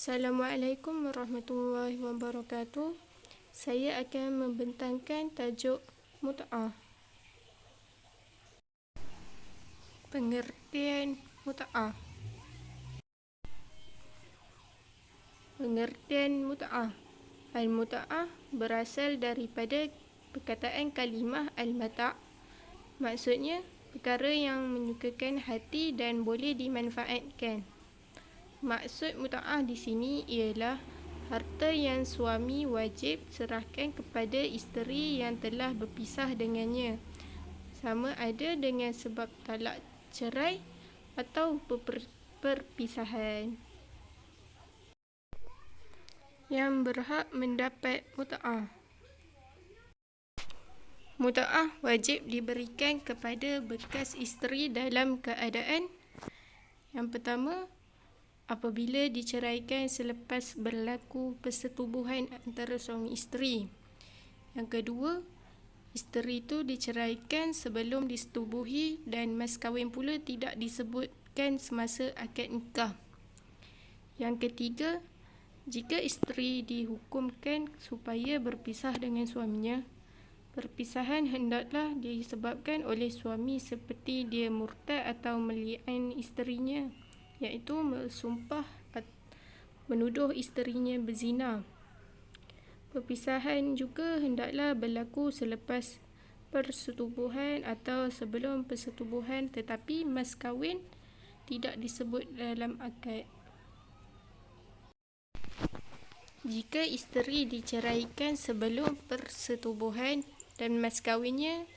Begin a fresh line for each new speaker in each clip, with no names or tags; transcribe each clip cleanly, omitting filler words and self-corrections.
Assalamualaikum warahmatullahi wabarakatuh. Saya akan membentangkan tajuk mut'ah. Pengertian mut'ah. Pengertian mut'ah. Al-mut'ah berasal daripada perkataan kalimah al-mata'. Maksudnya, perkara yang menyukakan hati dan boleh dimanfaatkan. Maksud mut'ah di sini ialah harta yang suami wajib serahkan kepada isteri yang telah berpisah dengannya, sama ada dengan sebab talak cerai atau perpisahan. Yang berhak mendapat mut'ah. Mut'ah wajib diberikan kepada bekas isteri dalam keadaan yang pertama, apabila diceraikan selepas berlaku persetubuhan antara suami isteri. Yang kedua, isteri itu diceraikan sebelum disetubuhi dan mas kahwin pula tidak disebutkan semasa akad nikah. Yang ketiga, jika isteri dihukumkan supaya berpisah dengan suaminya, perpisahan hendaklah disebabkan oleh suami seperti dia murtad atau meli'an isterinya, iaitu bersumpah menuduh isterinya berzina. Perpisahan juga hendaklah berlaku selepas persetubuhan atau sebelum persetubuhan tetapi mas kahwin tidak disebut dalam akad. Jika isteri diceraikan sebelum persetubuhan dan mas kahwinnya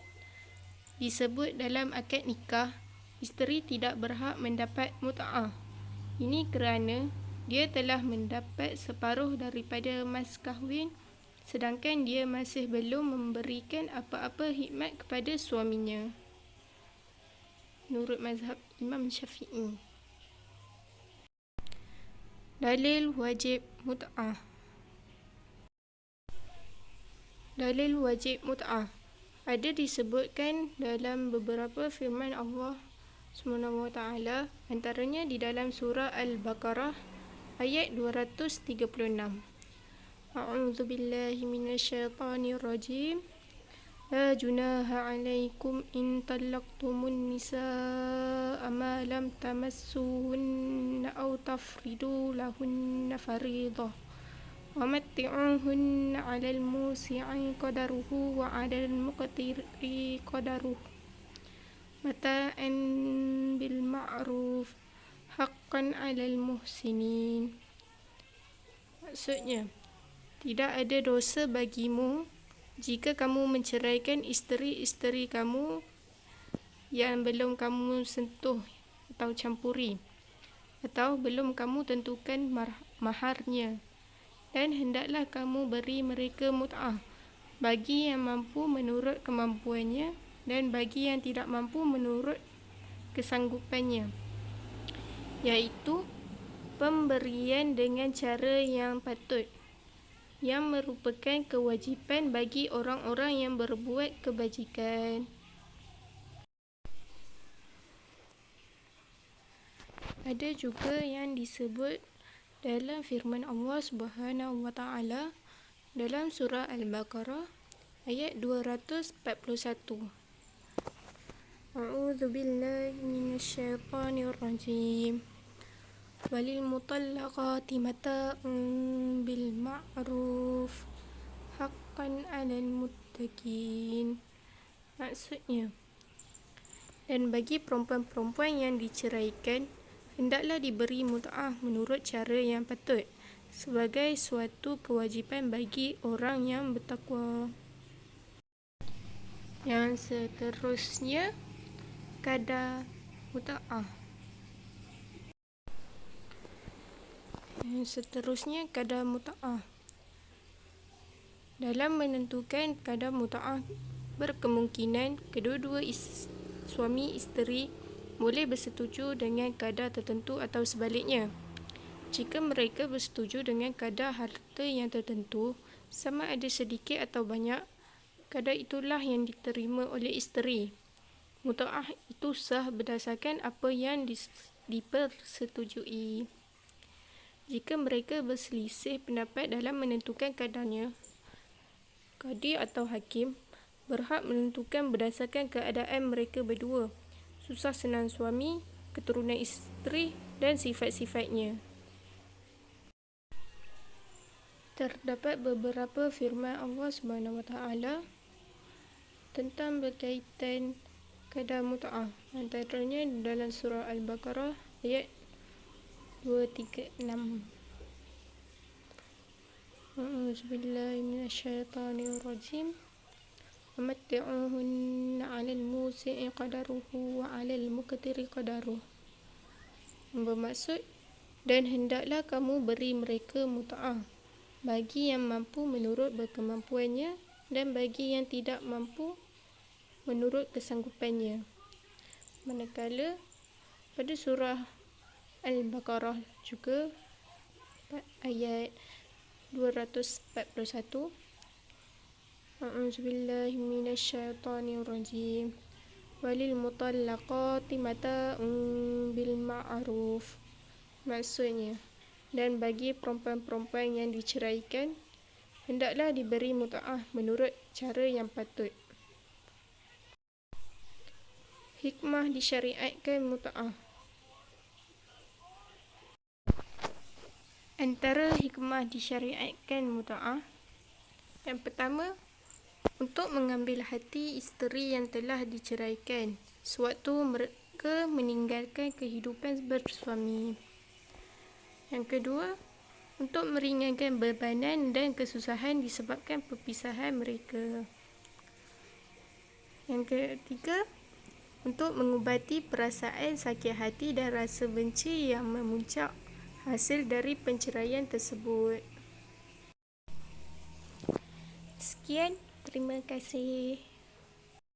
disebut dalam akad nikah, isteri tidak berhak mendapat mut'ah. Ini kerana dia telah mendapat separuh daripada mas kahwin sedangkan dia masih belum memberikan apa-apa khidmat kepada suaminya. Menurut mazhab Imam Syafi'i. Dalil wajib mut'ah. Dalil wajib mut'ah ada disebutkan dalam beberapa firman Allah SWT, antaranya di dalam surah Al-Baqarah ayat 236. A'udzu billahi minasyaitonir rajim. La junaha 'alaikum in talaqtumun nisaa ma lam tamassuhunna aw tafridu lahunna fariidah. Wa matti'uhunna 'alal musi'i qadaruhu wa 'alal muqtiri qadaruhu mata'an bil ma'ruf haqqan 'alal muhsinin. Maksudnya, tidak ada dosa bagimu jika kamu menceraikan isteri-isteri kamu yang belum kamu sentuh atau campuri, atau belum kamu tentukan maharnya, dan hendaklah kamu beri mereka mut'ah bagi yang mampu menurut kemampuannya dan bagi yang tidak mampu menurut kesanggupannya, iaitu pemberian dengan cara yang patut, yang merupakan kewajipan bagi orang-orang yang berbuat kebajikan. Ada juga yang disebut dalam firman Allah Subhanahu wa taala dalam surah Al-Baqarah ayat 241. A'udzu billahi minasyaitonir rajim. Walil mutallaqati mata'un bil ma'ruf haqqan 'alal muttaqin. Maksudnya, dan bagi perempuan-perempuan yang diceraikan hendaklah diberi mut'ah menurut cara yang patut sebagai suatu kewajipan bagi orang yang bertakwa. Yang seterusnya, kadar mut'ah. Dalam menentukan kadar mut'ah, berkemungkinan kedua-dua suami isteri boleh bersetuju dengan kadar tertentu atau sebaliknya. Jika mereka bersetuju dengan kadar harta yang tertentu, sama ada sedikit atau banyak, kadar itulah yang diterima oleh isteri. Mut'ah itu sah berdasarkan apa yang dipersetujui. jika mereka berselisih pendapat dalam menentukan kadarnya. Qadi atau hakim berhak menentukan berdasarkan keadaan mereka berdua, susah senang suami, keturunan isteri dan sifat-sifatnya. Terdapat beberapa firman Allah SWT tentang berkaitan kadar mut'ah, antaranya dalam surah Al-Baqarah ayat 236. A'udzubillahi minasyaitonirrajim. وَمَتِّعُوهُنَّ عَلَى الْمُوسِعِ قَدَرُهُ وَعَلَى الْمُقْتِرِ قَدَرُهُ. Bermaksud, dan hendaklah kamu beri mereka mut'ah bagi yang mampu menurut berkemampuannya dan bagi yang tidak mampu menurut kesanggupannya. Manakala pada surah Al-Baqarah juga ayat 241, A'udzubillahi minasyaitonirrajim. Walil mutallaqati mata'un bil ma'ruf. Maksudnya, dan bagi perempuan-perempuan yang diceraikan, hendaklah diberi mut'ah menurut cara yang patut. Hikmah disyariatkan mut'ah. Antara hikmah disyariatkan mut'ah, yang pertama, untuk mengambil hati isteri yang telah diceraikan sewaktu mereka meninggalkan kehidupan bersuami. Yang kedua, untuk meringankan bebanan dan kesusahan disebabkan perpisahan mereka. Yang ketiga, untuk mengubati perasaan sakit hati dan rasa benci yang memuncak hasil dari penceraian tersebut. Sekian, terima kasih.